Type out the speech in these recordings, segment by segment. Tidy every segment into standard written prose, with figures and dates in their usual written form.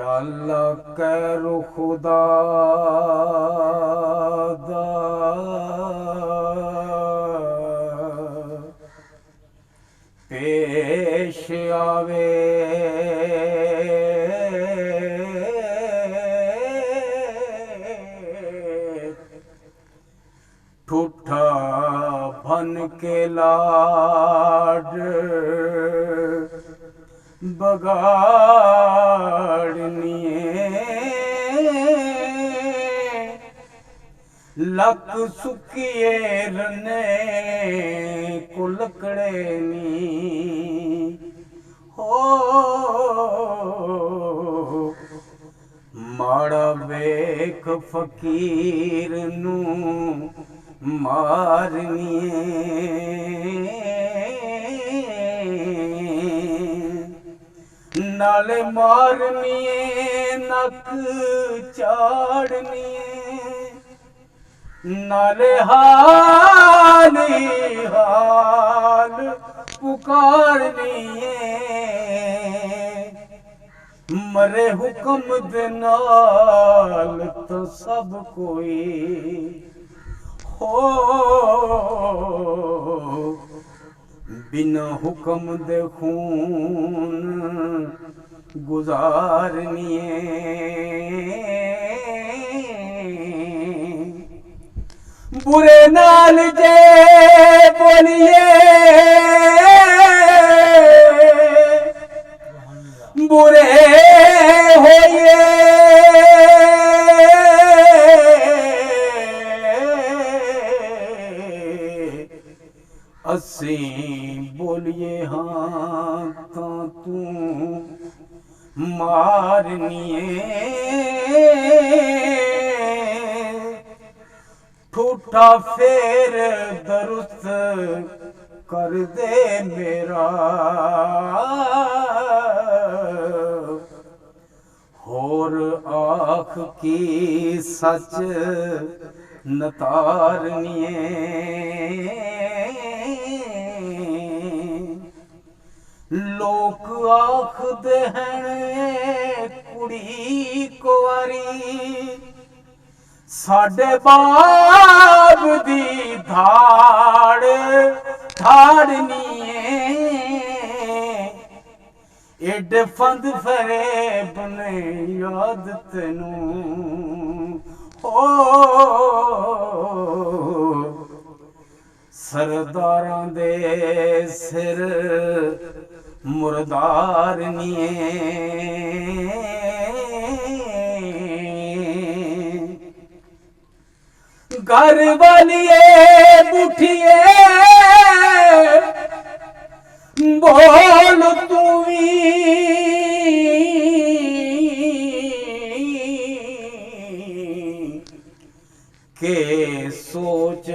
ਚੱਲ ਕਰੂ ਖੁਦਾ ਦਾ ਪੇਸ਼ ਆਵੇ ਠੂਠਾ ਬਨ ਕੇ ਲਾਡ ਬਗਾੜਨੀਏ ਲੱਕ ਸੁੱਕੀਏ ਰਨੇ ਕੁਲਕੜੇ ਨੀ ਹੋ ਮਾੜਾ ਵੇਖ ਫਕੀਰ ਨੂੰ ਮਾਰਨੀਏ ਨਾਲੇ ਮਾਰਨੀਏ ਨੱਕ ਚਾੜਨੀਏ ਨਾਲੇ ਹਾਲੀ ਹਾਲ ਪੁਕਾਰਨੀਏ ਮਰੇ ਹੁਕਮ ਦੇ ਨਾਲ ਤਾਂ ਸਭ ਕੋਈ ਹੋ ਬਿਨਾ ਹੁਕਮ ਦੇ ਖੂਨ ਗੁਜ਼ਾਰਨੀਏ ਬੁਰੇ ਨਾਲ ਜੇ ਬੋਲੀਏ ਬੁਰੇ ਹੋਈਏ ਅਸੀਂ ਬੋਲੀਏ ਹਾਂ ਤਾਂ ਤੂੰ ਮਾਰਨੀਏ ਠੂਠਾ ਫੇਰ ਦਰੁਸਤ ਕਰ ਦੇ ਮੇਰਾ ਹੋਰ ਆਖ ਕੀ ਸੱਚ ਨਤਾਰਨੀਏ ਲੋਕ ਆਖਦੇ ਹਨ ਕੁੜੀ ਕੁਆਰੀ ਸਾਡੇ ਬਾਪ ਦੀ ਧਾੜ ਧਾੜਨੀਏ ਏਡੇ ਫੰਦ ਫਰੇਬ ਨੇ ਯਾਦ ਤੈਨੂੰ ਹੋ ਸਰਦਾਰਾਂ ਦੇ ਸਿਰ ਮੁਰਦਾਰਨੀਏ ਘਰ ਵਾਲੀਏ ਬੁੱਠੀਏ ਬੋਲ ਤੂੰ ਵੀ ਕੇ ਸੋਚ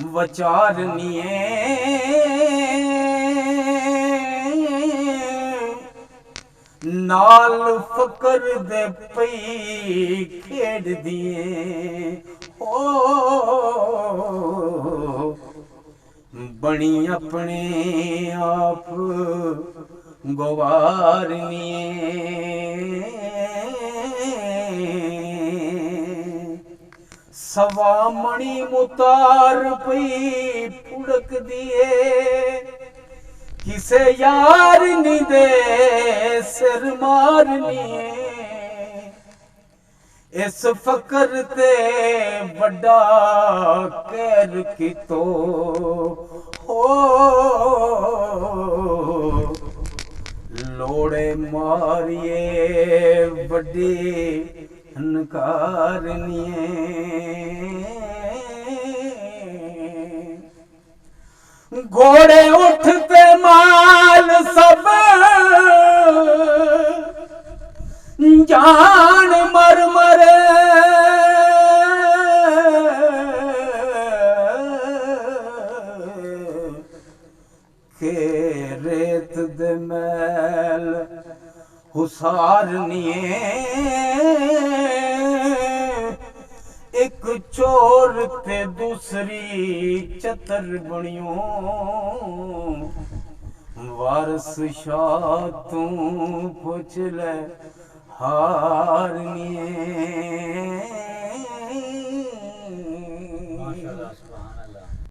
ਵਚਾਰਨੀਏ ਨਾਲ ਫਕਰ ਦੇ ਪਈ ਖੇਡਦੀਏ ਓ ਬਣੀ ਆਪਣੇ ਆਪ ਗਵਾਰਨੀਏ ਸਵਾ ਮਣੀ ਮੁਤਾਰ ਪਈ ਫੁੜਕ ਦੀਏ ਕਿਸੇ ਯਾਰ ਨੀ ਦੇ ਸਿਰ ਮਾਰਨੀਏ ਇਸ ਫਕਰ ਤੇ ਵੱਡਾ ਕਹਿਰ ਕੀਤੋ ਹੋ ਲੋੜੇ ਮਾਰੀਏ ਵੱਡੀ ਨਕਾਰਨੀਏ ਘੋੜੇ ਉੱਠ ਤੇ ਮਾਲ ਸਭ ਜਾਨ ਮਰ ਮਰ ਕੇ ਰੇਤ ਦੇ मैल हुसारनिए एक चोर ते दूसरी चतर बणियो वारस शाह तू पुछ ले हारनिए